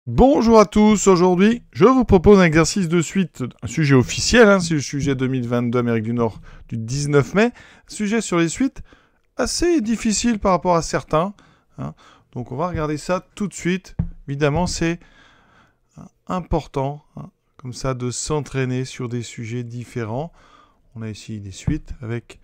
Bonjour à tous, aujourd'hui je vous propose un exercice de suite, un sujet officiel, c'est le sujet 2022 Amérique du Nord du 19 mai, un sujet sur les suites assez difficile par rapport à certains, donc on va regarder ça tout de suite. Évidemment c'est important, comme ça, de s'entraîner sur des sujets différents. On a ici des suites avec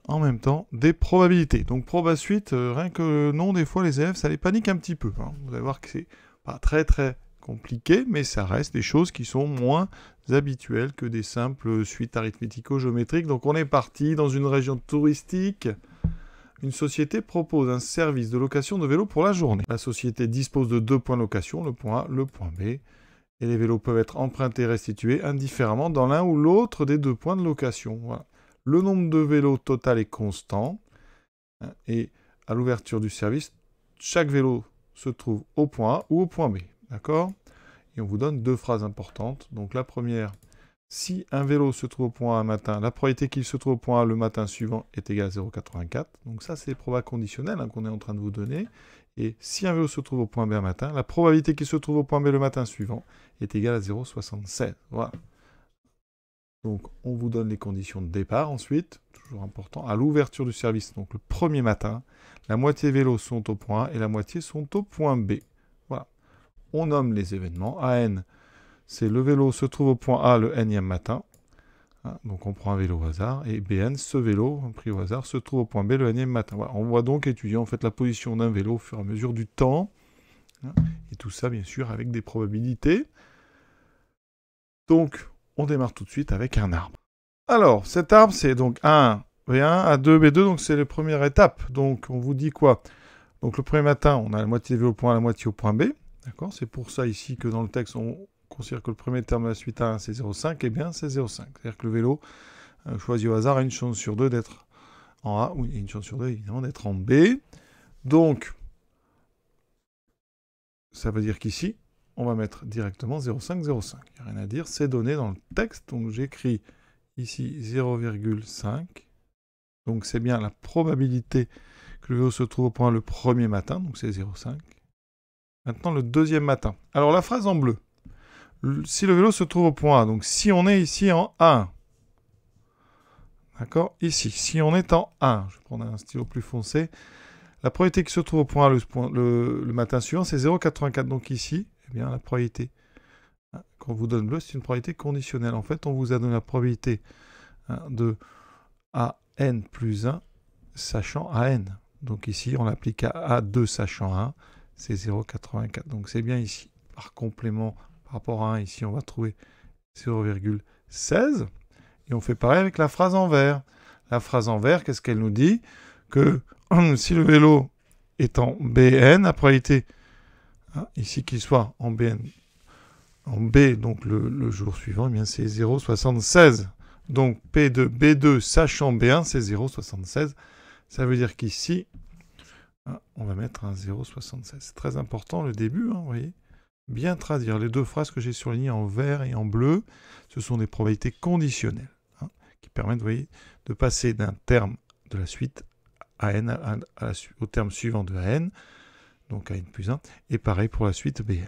en même temps des probabilités. Donc proba suite, rien que le nom des fois les élèves ça les panique un petit peu, Vous allez voir que c'est pas très très compliqué, mais ça reste des choses qui sont moins habituelles que des simples suites arithmético-géométriques. Donc on est parti dans une région touristique. Une société propose un service de location de vélos pour la journée. La société dispose de 2 points de location, le point A, le point B. Et les vélos peuvent être empruntés et restitués indifféremment dans l'un ou l'autre des 2 points de location. Voilà. Le nombre de vélos total est constant. Et à l'ouverture du service, chaque vélo se trouve au point A ou au point B. D'accord ? Et on vous donne 2 phrases importantes. Donc la première, si un vélo se trouve au point A un matin, la probabilité qu'il se trouve au point A le matin suivant est égale à 0,84. Donc ça, c'est les probas conditionnels qu'on est en train de vous donner. Et si un vélo se trouve au point B un matin, la probabilité qu'il se trouve au point B le matin suivant est égale à 0,76. Voilà. Donc on vous donne les conditions de départ ensuite, toujours important, à l'ouverture du service, donc le premier matin, la moitié des vélos sont au point A et la moitié sont au point B. Voilà. On nomme les événements. AN, c'est le vélo se trouve au point A le nème matin. Donc on prend un vélo au hasard. Et BN, ce vélo, pris au hasard, se trouve au point B le nème matin. Voilà. On va donc étudier en fait la position d'un vélo au fur et à mesure du temps. Et tout ça, bien sûr, avec des probabilités. Donc, on démarre tout de suite avec un arbre. Alors, cet arbre, c'est donc A1, B1, A2, B2, donc c'est les premières étapes. Donc, on vous dit quoi? Donc, le premier matin, on a la moitié des vélos au point A, la moitié au point B. D'accord? C'est pour ça ici que dans le texte, on considère que le premier terme de la suite A1, c'est 0,5, et bien, c'est 0,5. C'est-à-dire que le vélo choisi au hasard a une chance sur 2 d'être en A, ou une chance sur 2, évidemment, d'être en B. Donc, ça veut dire qu'ici, on va mettre directement 0,5, 0,5. Il n'y a rien à dire, c'est donné dans le texte. Donc j'écris ici 0,5. Donc c'est bien la probabilité que le vélo se trouve au point le premier matin, donc c'est 0,5. Maintenant le deuxième matin. Alors la phrase en bleu. Si le vélo se trouve au point A, donc si on est ici en A1. D'accord? Ici, si on est en A1, je vais prendre un stylo plus foncé. La probabilité qui se trouve au point A le matin suivant, c'est 0,84. Donc ici, eh bien, la probabilité qu'on vous donne bleu, c'est une probabilité conditionnelle. En fait, on vous a donné la probabilité de AN plus 1, sachant AN. Donc ici, on l'applique à A2, sachant 1, c'est 0,84. Donc c'est bien ici. Par complément, par rapport à 1, ici, on va trouver 0,16. Et on fait pareil avec la phrase en vert. La phrase en vert, qu'est-ce qu'elle nous dit? Que si le vélo est en BN, la probabilité ici qu'il soit en BN, en B, donc le jour suivant, eh bien c'est 0,76. Donc P2, B2, sachant B1, c'est 0,76. Ça veut dire qu'ici, on va mettre un 0,76. C'est très important le début, vous voyez. Bien traduire. Les 2 phrases que j'ai surlignées en vert et en bleu, ce sont des probabilités conditionnelles qui permettent, vous voyez, de passer d'un terme de la suite AN au terme suivant de AN, donc AN plus 1, et pareil pour la suite BN.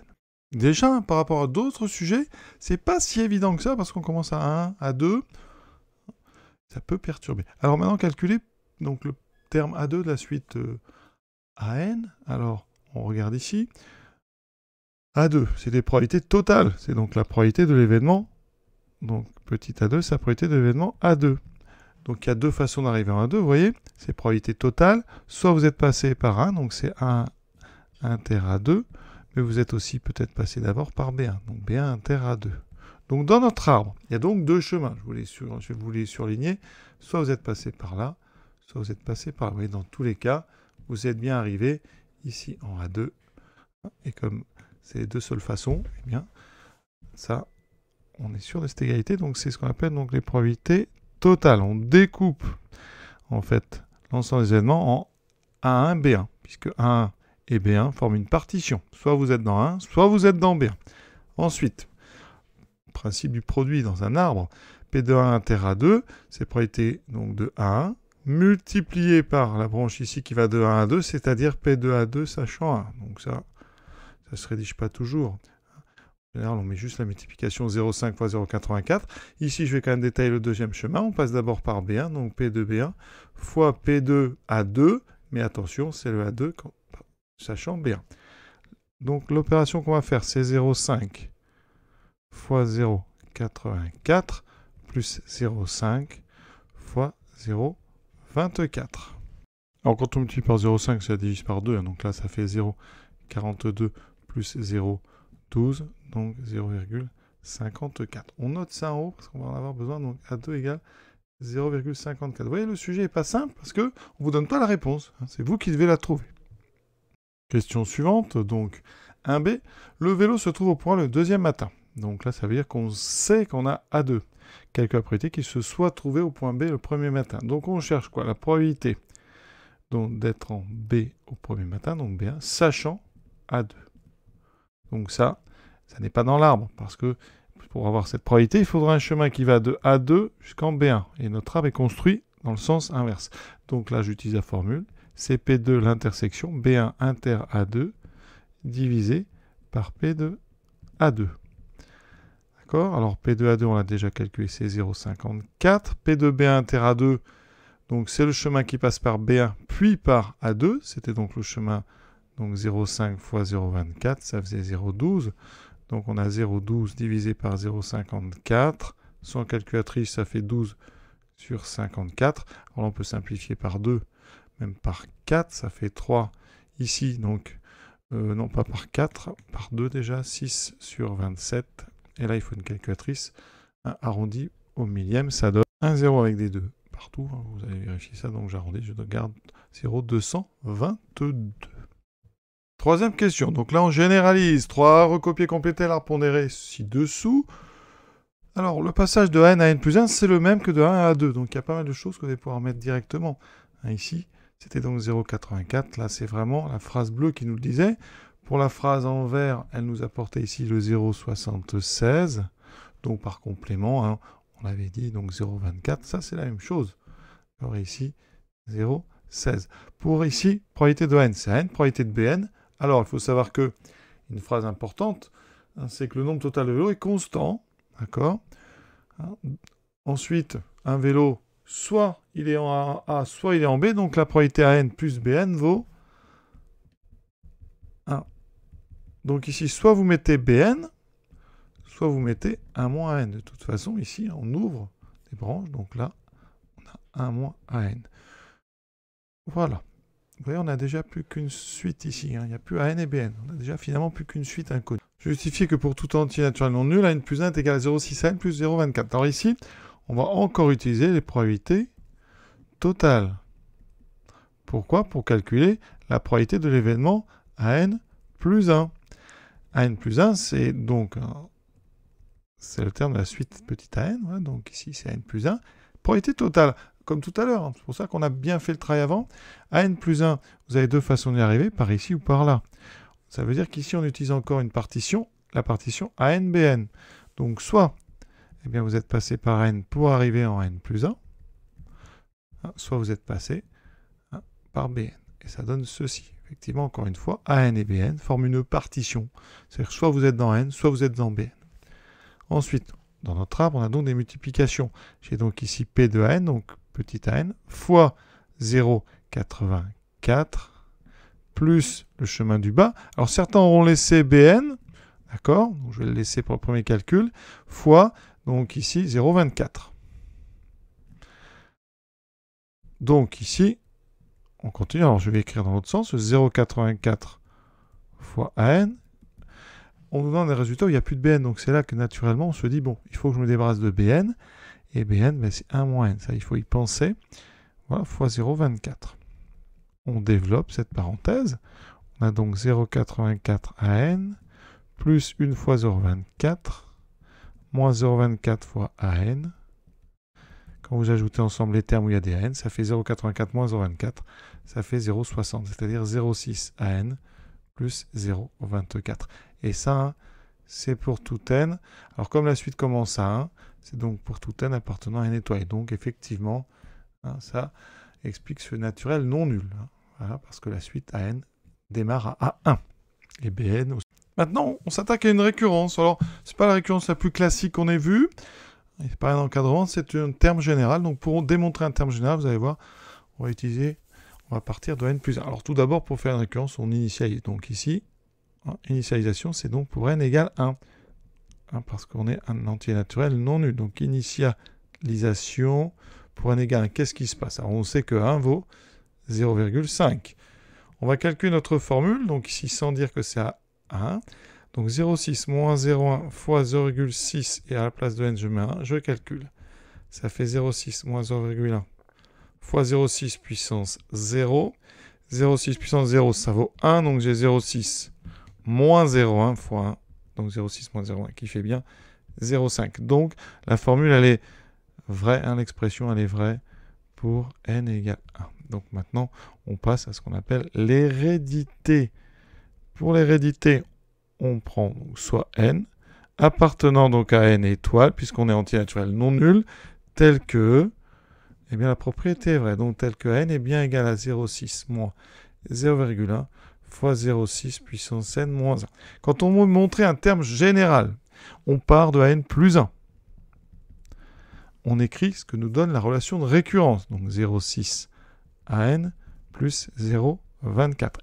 Déjà, par rapport à d'autres sujets, c'est pas si évident que ça, parce qu'on commence à 1, à 2, ça peut perturber. Alors maintenant, calculer donc, le terme A2 de la suite AN. Alors, on regarde ici. A2, c'est des probabilités totales. C'est donc la probabilité de l'événement. Donc, petit A2, c'est la probabilité de l'événement A2. Donc, il y a 2 façons d'arriver en A2, vous voyez. C'est probabilité totale. Soit vous êtes passé par 1, donc c'est 1 inter A2. Mais vous êtes aussi peut-être passé d'abord par B1. Donc, B1 inter A2. Donc, dans notre arbre, il y a donc 2 chemins. Je vais vous les surligner. Soit vous êtes passé par là, soit vous êtes passé par là. Vous voyez, dans tous les cas, vous êtes bien arrivé ici en A2. Et comme c'est les 2 seules façons, eh bien, ça, on est sûr de cette égalité. Donc, c'est ce qu'on appelle donc, les probabilités totales. On découpe, en fait, l'ensemble des événements en A1, B1. Puisque A1 et B1 forment une partition. Soit vous êtes dans 1, soit vous êtes dans B1. Ensuite, principe du produit dans un arbre, P de 1 inter A2, c'est probabilité donc, de A1, multiplié par la branche ici qui va de 1 à 2, c'est-à-dire P de A2 sachant 1. Donc ça ça ne se rédige pas toujours. En général, on met juste la multiplication 0,5 fois 0,84. Ici, je vais quand même détailler le deuxième chemin. On passe d'abord par B1, donc P2B1, fois P2A2. Mais attention, c'est le A2, sachant B1. Donc, l'opération qu'on va faire, c'est 0,5 fois 0,84 plus 0,5 fois 0,24. Alors, quand on multiplie par 0,5, ça divise par 2. Donc là, ça fait 0,42 plus 0,12. Donc 0,54. On note ça en haut parce qu'on va en avoir besoin. Donc A2 égale 0,54. Vous voyez, le sujet n'est pas simple parce qu'on ne vous donne pas la réponse. C'est vous qui devez la trouver. Question suivante. Donc 1B. Le vélo se trouve au point le deuxième matin. Donc là, ça veut dire qu'on sait qu'on a A2. Calcul la probabilité qu'il se soit trouvé au point B le premier matin. Donc on cherche quoi? La probabilité d'être en B au premier matin, donc B1, sachant A2. Donc ça n'est pas dans l'arbre, parce que pour avoir cette probabilité, il faudra un chemin qui va de A2 jusqu'en B1. Et notre arbre est construit dans le sens inverse. Donc là, j'utilise la formule, c'est P2 l'intersection, B1 inter A2, divisé par P de A2. D'accord? Alors P2A2, on l'a déjà calculé, c'est 0,54. P2B1 inter A2, donc c'est le chemin qui passe par B1 puis par A2. C'était donc le chemin 0,5 fois 0,24, ça faisait 0,12. Donc on a 0,12 divisé par 0,54. Sans calculatrice, ça fait 12 sur 54. Alors là, on peut simplifier par 2, même par 4, ça fait 3 ici. Donc, non pas par 4, par 2 déjà, 6 sur 27. Et là, il faut une calculatrice arrondie au millième. Ça donne un 0 avec des 2 partout. Vous allez vérifier ça. Donc j'arrondis, je garde 0,222. Troisième question. Donc là, on généralise. 3, recopier, compléter, l'arbre pondéré ci-dessous. Alors, le passage de n à n plus 1, c'est le même que de 1 à 2. Donc, il y a pas mal de choses que vous allez pouvoir mettre directement. Ici, c'était donc 0,84. Là, c'est vraiment la phrase bleue qui nous le disait. Pour la phrase en vert, elle nous apportait ici le 0,76. Donc, par complément, on l'avait dit, donc 0,24. Ça, c'est la même chose. Alors ici, 0,16. Pour ici, probabilité de n, c'est n, probabilité de bn. Alors, il faut savoir que, une phrase importante, c'est que le nombre total de vélos est constant. D'accord? Ensuite, un vélo, soit il est en A, soit il est en B. Donc, la probabilité AN plus BN vaut 1. Donc, ici, soit vous mettez BN, soit vous mettez 1 moins AN. De toute façon, ici, on ouvre des branches. Donc là, on a 1 moins AN. Voilà. Vous voyez, on n'a déjà plus qu'une suite ici. Il n'y a plus AN et BN. On n'a déjà finalement plus qu'une suite inconnue. Justifier que pour tout entier naturel non nul, AN plus 1 est égal à 0,6 AN plus 0,24. Alors ici, on va encore utiliser les probabilités totales. Pourquoi? Pour calculer la probabilité de l'événement AN plus 1. AN plus 1, c'est donc c'est le terme de la suite petit AN. Ouais, donc ici, c'est AN plus 1. Probabilité totale, comme tout à l'heure. C'est pour ça qu'on a bien fait le travail avant. AN plus 1, vous avez deux façons d'y arriver, par ici ou par là. Ça veut dire qu'ici, on utilise encore une partition, la partition AN-BN. Donc, soit eh bien, vous êtes passé par N pour arriver en N plus 1, soit vous êtes passé par BN. Et ça donne ceci. Effectivement, encore une fois, AN et BN forment une partition. C'est-à-dire soit vous êtes dans N, soit vous êtes dans BN. Ensuite, dans notre arbre, on a donc des multiplications. J'ai donc ici P de AN, donc petit AN, fois 0,84, plus le chemin du bas. Alors certains auront laissé BN, d'accord, je vais le laisser pour le premier calcul, fois, donc ici, 0,24. Donc ici, on continue, alors je vais écrire dans l'autre sens, 0,84 fois AN. On nous donne des résultats où il n'y a plus de BN, donc c'est là que naturellement on se dit, bon, il faut que je me débarrasse de BN, et BN, ben, c'est 1 moins N, ça il faut y penser, voilà, fois 0,24. On développe cette parenthèse, on a donc 0,84 AN, plus 1 fois 0,24, moins 0,24 fois AN. Quand vous ajoutez ensemble les termes où il y a des AN, ça fait 0,84 moins 0,24, ça fait 0,60, c'est-à-dire 0,6 AN plus 0,24. Et ça, c'est pour tout n. Alors comme la suite commence à 1, c'est donc pour tout n appartenant à n étoile. Donc effectivement, ça explique ce naturel non nul. Voilà, parce que la suite AN démarre à A1. Et BN aussi. Maintenant, on s'attaque à une récurrence. Alors, c'est pas la récurrence la plus classique qu'on ait vue. C'est pas un encadrement, c'est un terme général. Donc, pour démontrer un terme général, vous allez voir, on va partir de n plus 1. Alors, tout d'abord, pour faire une récurrence, on initialise. Donc, ici, initialisation, c'est donc pour n égale 1. Parce qu'on est un entier naturel non nul. Donc, initialisation pour n égale 1. Qu'est-ce qui se passe? Alors, on sait que 1 vaut 0,5. On va calculer notre formule. Donc, ici, sans dire que c'est à 1. Donc 0,6 moins 0,1 fois 0,6 et à la place de n je mets 1, je calcule. Ça fait 0,6 moins 0,1 fois 0,6 puissance 0. 0,6 puissance 0, ça vaut 1, donc j'ai 0,6 moins 0,1 fois 1. Donc 0,6 moins 0,1 qui fait bien 0,5. Donc la formule elle est vraie, l'expression elle est vraie pour n égale 1. Donc maintenant on passe à ce qu'on appelle l'hérédité. Pour l'hérédité, on prend donc soit n, appartenant donc à n étoile, puisqu'on est entier naturel non nul, tel que, eh bien la propriété est vraie, donc tel que n est bien égal à 0,6 moins 0,1 fois 0,6 puissance n moins 1. Quand on veut montrer un terme général, on part de n plus 1. On écrit ce que nous donne la relation de récurrence, donc 0,6 à n plus 0,24.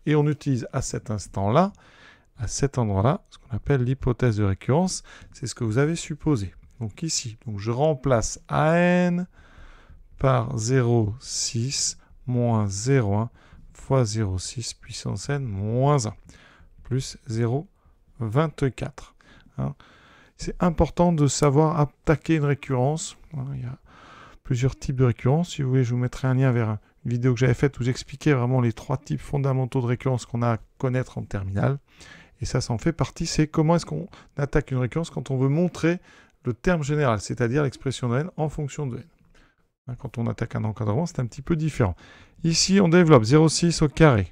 Et on utilise à cet instant-là, à cet endroit-là, ce qu'on appelle l'hypothèse de récurrence, c'est ce que vous avez supposé. Donc ici, donc je remplace AN par 0,6 moins 0,1 fois 0,6 puissance n moins 1, plus 0,24. C'est important de savoir attaquer une récurrence. Il y a plusieurs types de récurrence. Si vous voulez, je vous mettrai un lien vers une vidéo que j'avais faite où j'expliquais vraiment les 3 types fondamentaux de récurrence qu'on a à connaître en terminale. Et ça en fait partie, c'est comment est-ce qu'on attaque une récurrence quand on veut montrer le terme général, c'est-à-dire l'expression de n en fonction de n. Quand on attaque un encadrement, c'est un petit peu différent. Ici, on développe 0,6 au carré,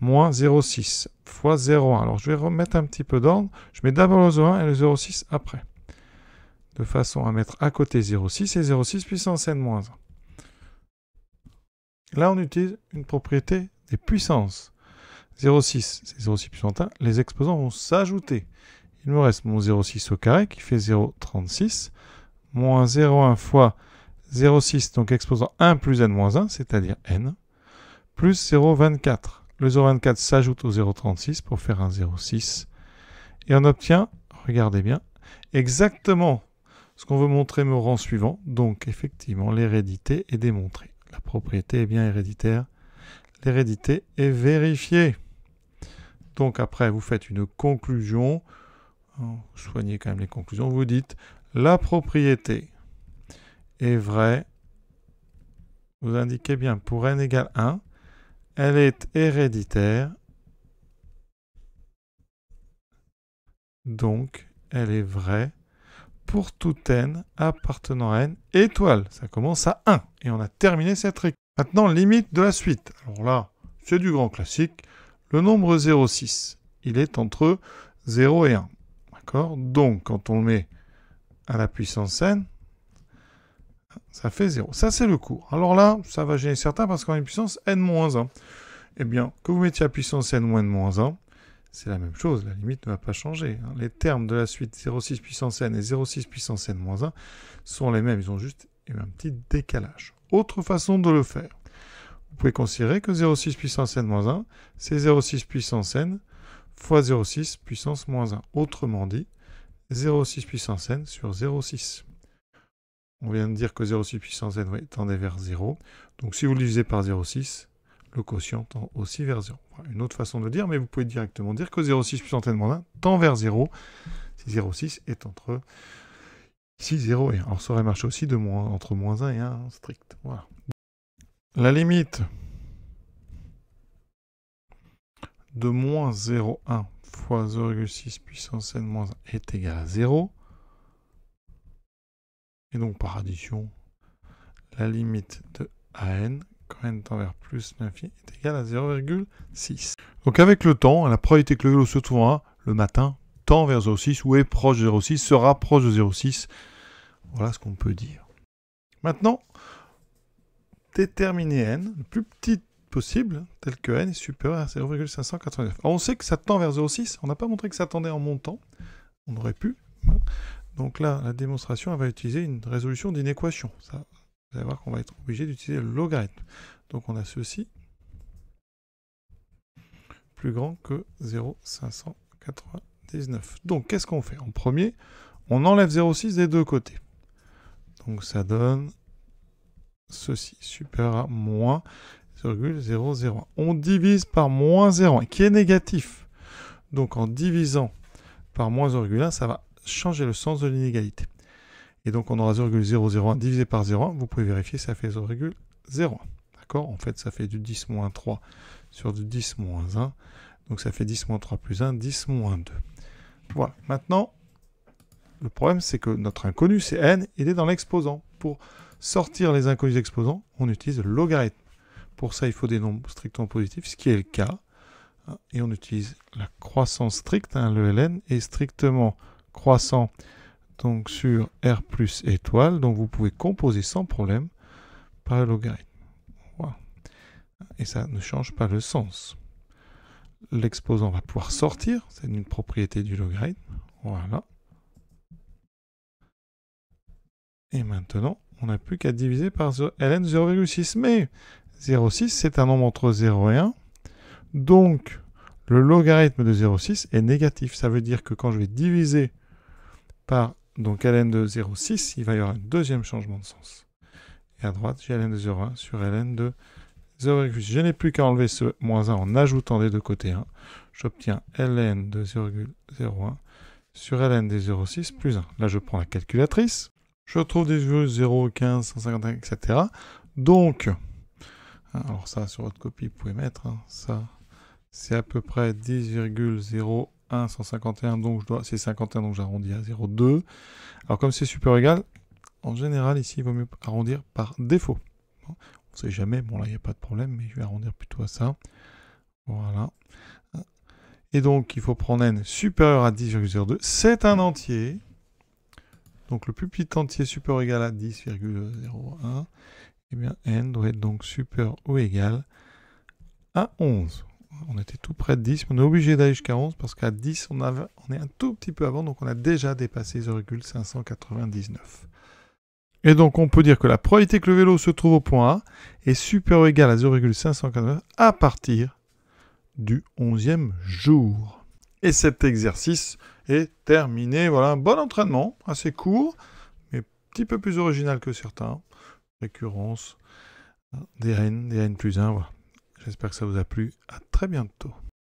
moins 0,6 fois 0,1. Alors, je vais remettre un petit peu d'ordre. Je mets d'abord le 0,1 et le 0,6 après. De façon à mettre à côté 0,6 et 0,6 puissance n moins 1. Là, on utilise une propriété des puissances. 0,6, c'est 0,6 puissance 1. Les exposants vont s'ajouter. Il me reste mon 0,6 au carré qui fait 0,36, moins 0,1 fois 0,6, donc exposant 1 plus n moins 1, c'est-à-dire n, plus 0,24. Le 0,24 s'ajoute au 0,36 pour faire un 0,6. Et on obtient, regardez bien, exactement ce qu'on veut montrer au rang suivant. Donc, effectivement, l'hérédité est démontrée. La propriété est bien héréditaire. L'hérédité est vérifiée. Donc après, vous faites une conclusion. Vous soignez quand même les conclusions. Vous dites, la propriété est vraie. Vous indiquez bien, pour n égale 1, elle est héréditaire. Donc, elle est vraie pour tout n appartenant à n étoile. Ça commence à 1. Et on a terminé cette récurrence. Maintenant, limite de la suite. Alors là, c'est du grand classique. Le nombre 0,6, il est entre 0 et 1. D'accord? Donc, quand on le met à la puissance n, ça fait 0. Ça, c'est le cours. Alors là, ça va gêner certains parce qu'on a une puissance n-1. Eh bien, que vous mettiez à puissance n ou n-1, c'est la même chose. La limite ne va pas changer. Les termes de la suite 0,6 puissance n et 0,6 puissance n-1 sont les mêmes. Ils ont juste un petit décalage. Autre façon de le faire. Vous pouvez considérer que 0,6 puissance n-1, c'est 0,6 puissance n fois 0,6 puissance moins 1. Autrement dit, 0,6 puissance n sur 0,6. On vient de dire que 0,6 puissance n tendait vers 0. Donc si vous le divisez par 0,6, le quotient tend aussi vers 0. Voilà, une autre façon de le dire, mais vous pouvez directement dire que 0,6 puissance n-1 tend vers 0 si 0,6 est entre ici 0 et 1. Alors ça aurait marché aussi entre moins 1 et 1 strict. Voilà. La limite de moins 0,1 fois 0,6 puissance n-1 est égale à 0. Et donc par addition, la limite de AN, quand n tend vers plus l'infini, est égale à 0,6. Donc avec le temps, la probabilité que le vélo se trouvera le matin tend vers 0,6 ou est proche de 0,6, se rapproche de 0,6. Voilà ce qu'on peut dire. Maintenant, déterminer n, le plus petit possible, tel que n est supérieur à 0,589. Alors on sait que ça tend vers 0,6, on n'a pas montré que ça tendait en montant, on aurait pu. Hein. Donc là, la démonstration, elle va utiliser une résolution d'une équation. Ça, vous allez voir qu'on va être obligé d'utiliser le logarithme. Donc on a ceci, plus grand que 0,599. Donc qu'est-ce qu'on fait? En premier, on enlève 0,6 des deux côtés. Donc ça donne ceci, supérieur à moins 0,001. On divise par moins 0,1, qui est négatif. Donc en divisant par moins 0,1, ça va changer le sens de l'inégalité. Et donc on aura 0,001 divisé par 0,1. Vous pouvez vérifier, ça fait 0,01. D'accord? En fait, ça fait du 10 moins 3 sur du 10 moins 1. Donc ça fait 10 moins 3 plus 1, 10 moins 2. Voilà. Maintenant, le problème, c'est que notre inconnu, c'est n, il est dans l'exposant. Pour sortir les inconnus exposants, on utilise le logarithme. Pour ça, il faut des nombres strictement positifs, ce qui est le cas. Et on utilise la croissance stricte. Le ln est strictement croissant donc sur r plus étoile. Donc vous pouvez composer sans problème par le logarithme. Voilà. Et ça ne change pas le sens. L'exposant va pouvoir sortir. C'est une propriété du logarithme. Voilà. Et maintenant, on n'a plus qu'à diviser par ln 0,6. Mais 0,6, c'est un nombre entre 0 et 1. Donc, le logarithme de 0,6 est négatif. Ça veut dire que quand je vais diviser par donc ln de 0,6, il va y avoir un deuxième changement de sens. Et à droite, j'ai ln de 0,1 sur ln de 0,8. Je n'ai plus qu'à enlever ce moins 1 en ajoutant des deux côtés 1. J'obtiens ln de 0,01 sur ln des 0,6 plus 1. Là, je prends la calculatrice. Je retrouve des 0, 15, 151, etc. Donc, alors ça, sur votre copie, vous pouvez mettre ça. C'est à peu près 10,01151, donc c'est 51, donc j'arrondis à 0,2. Alors comme c'est super égal, en général, ici, il vaut mieux arrondir par défaut. On ne sait jamais, bon là, il n'y a pas de problème, mais je vais arrondir plutôt à ça. Voilà. Et donc, il faut prendre n supérieur à 10,02. C'est un entier. Donc le plus petit entier supérieur ou égal à 10,01. Eh bien, n doit être donc supérieur ou égal à 11. On était tout près de 10, mais on est obligé d'aller jusqu'à 11 parce qu'à 10, on est un tout petit peu avant, donc on a déjà dépassé 0,599. Et donc on peut dire que la probabilité que le vélo se trouve au point A est supérieure ou égale à 0,599 à partir du 11e jour. Et cet exercice est terminé. Voilà, un bon entraînement, assez court, mais un petit peu plus original que certains. Récurrence, des n plus 1, voilà. J'espère que ça vous a plu. À très bientôt.